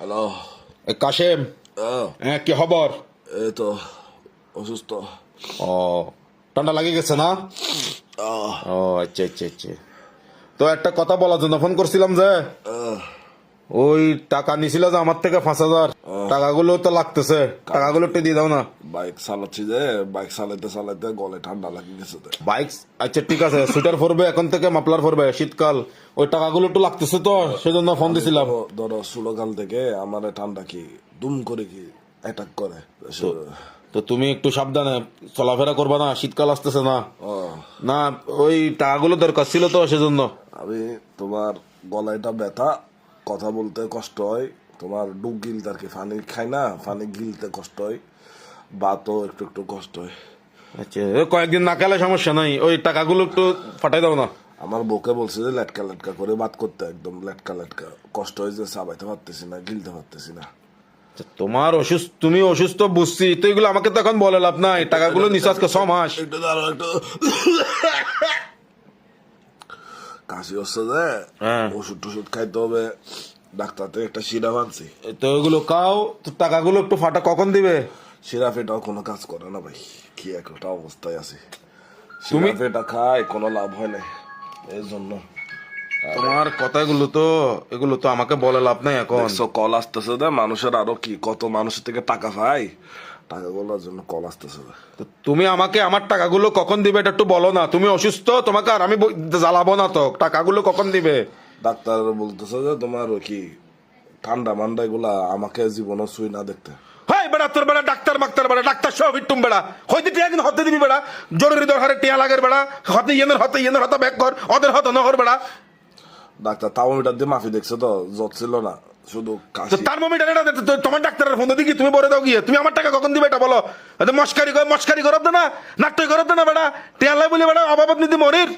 Hello. Kashem, হ্যাঁ কি খবর? এই তো অসুস্থ। ও, ঠান্ডা লাগে গেছে না? আহ, ও আচ্ছা আচ্ছা আচ্ছা। তো একটা কথা বলার জন্য ফোন করছিলাম যে আহ, ওই টাকা নিছিল যে আমার থেকে 5,000 টাকাগুলো তো লাগতেছে, টাকাগুলো একটু দিয়ে দাও না। বাইক চালাচ্ছি যে বাইক চালাইতে চালাইতে গলে ঠান্ডা লাগিয়ে গেছে তো। বাইক আচ্ছা ঠিক আছে, সুইটার পরবে এখন থেকে, মাফলার পরবে, শীতকাল, ওই টাকাগুলো একটু লাগতেছে তো সেজন্য ফোন দিছিলাম। ধরো ষোলোকাল থেকে আমার ঠান্ডা কি দুম করে কি অ্যাটাক করে। তো তুমি একটু সাবধানে চলাফেরা করবা না, শীতকাল আসতেছে না। না ওই টাকাগুলো দরকার ছিল তো সেজন্য। আমি তোমার গলাটা ব্যথা, কথা বলতে কষ্ট হয়, তোমার ডুব গিলতে আর কি, পানি খাই না, পানি গিলতে কষ্ট হয়, বাতও একটু একটু কষ্ট হয়। আচ্ছা কয়েকদিন না খেলে সমস্যা নাই, ওই টাকাগুলো একটু ফাটাই দাও না। আমার বউকে বলছে যে লেটকা লেটকা করে বাত করতে, একদম লেটকা লেটকা, কষ্ট হয়েছে, চাবাইতে পারতেছি না, গিলতে পারতেছি না। তোমার অসুস্থ, তুমি অসুস্থ বুঝছি, তো এগুলো আমাকে তো এখন বলে লাভ নাই, টাকাগুলো নিছো আজকে 6 মাস। একটু দাঁড়াও, একটু কাশি হচ্ছে যে ওষুধ টষুধ খাইতে হবে, ডাক্তার থেকে একটা সিরাপ আনছি। তো ওইগুলো খাও, তো টাকাগুলো একটু ফাটা কখন দিবে? সিরাপ এটাও কোনো কাজ করে না ভাই, কি একটা অবস্থায় আছে, সিরাপ এটা খায় কোনো লাভ হয় না, এই জন্য। তোমার কথাগুলো তো, এগুলো তো আমাকে বলে লাভ নাই এখন। কল আসতেছে যে মানুষের, আরো কি কত মানুষের থেকে টাকা পাই, টাকাগুলোর জন্য কল আসতেছে। তো তুমি আমাকে আমার টাকাগুলো কখন দিবে এটা একটু বলো না। তুমি অসুস্থ, তোমাকে আর আমি জ্বালাবো না তো, টাকাগুলো কখন দিবে? ডাক্তার বলতেছে যে তোমার কি ঠান্ডা মান্ডা এগুলা আমাকে জীবনে ছুঁই না দেখতে। হাই বেড়া, তোর বেড়া ডাক্তার মাক্তার বেড়া, ডাক্তার সব ইটুম বেড়া হইতে টিয়া কিন্তু হতে দিবি বেড়া, জরুরি দরকারে টিয়া লাগের বেড়া, হতে ইয়েনের হতে ব্যাক কর, ওদের হতে নহর বেড়া। ডাক্তার থার্মোমিটার দিয়ে মাফি দেখছে তো, জ্বর ছিল না, শুধু কাশি। থার্মোমিটার এটা তোমার ডাক্তারের ফোন দিকে তুমি বলে দাও গিয়ে, তুমি আমার টাকা কখন দিবে এটা বলো। মস্কারি করব না, নাট্যই করব না বেড়া, টিয়া লাই বলি বেড়া অবাবত নিতে মরির।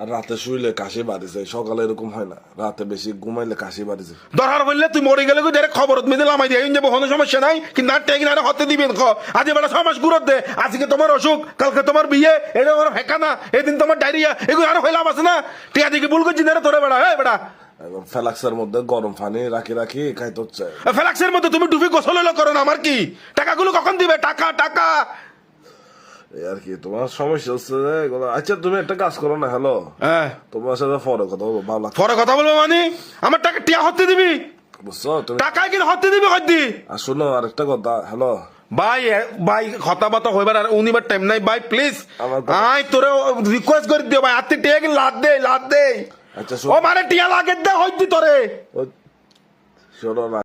আর রাতে শুইলে কাশি বাড়ি যায়, সকালে এরকম হয় না, রাতে বেশি ঘুমাইলে কাশি বাড়ি যায়। দরকার বললে তুই মরে গেলে ডাইরেক্ট খবর মেয়ে লামাই দিয়ে যাবো, কোনো সমস্যা নাই, কিন্তু আর টেক না হতে দিবেন আজ বেড়া 6 মাস ঘুরত দে, আজকে তোমার অসুখ, কালকে তোমার বিয়ে, এটা আমার হেকানা, এদিন তোমার ডায়রিয়া, এগুলো আরো হইলাম আছে না, টিয়া দিকে ভুল করছি না তোরে বেড়া। হ্যাঁ বেড়া, ফ্লাক্সের মধ্যে গরম পানি রাখি রাখি খাইতে হচ্ছে। ফ্লাক্সের মধ্যে তুমি ডুবি গোসল হলো করো না, আমার কি টাকাগুলো কখন দিবে? টাকা টাকা আর কি তোমার সমস্যা হচ্ছে যে এগুলো। আচ্ছা তুমি একটা কাজ করো না, হ্যালো, হ্যাঁ তোমার সাথে পরে কথা বলবো, ভালো লাগছে। পরে কথা বলবো মানে আমার টাকা টিয়া হতে দিবি, বুঝছো তুমি? টাকায় কিন্তু হতে দিবি হদ্দি। আর শোনো আরেকটা কথা, হ্যালো ভাই ভাই কথা বাতা হইবার আর উনিবার টাইম নাই ভাই, প্লিজ আমার আই তোরে রিকোয়েস্ট করে দিও ভাই, আতে টিয়া কিন্তু লাদ দে। আচ্ছা ও মানে টিয়া লাগে দে হইতি তোরে। শোনো না।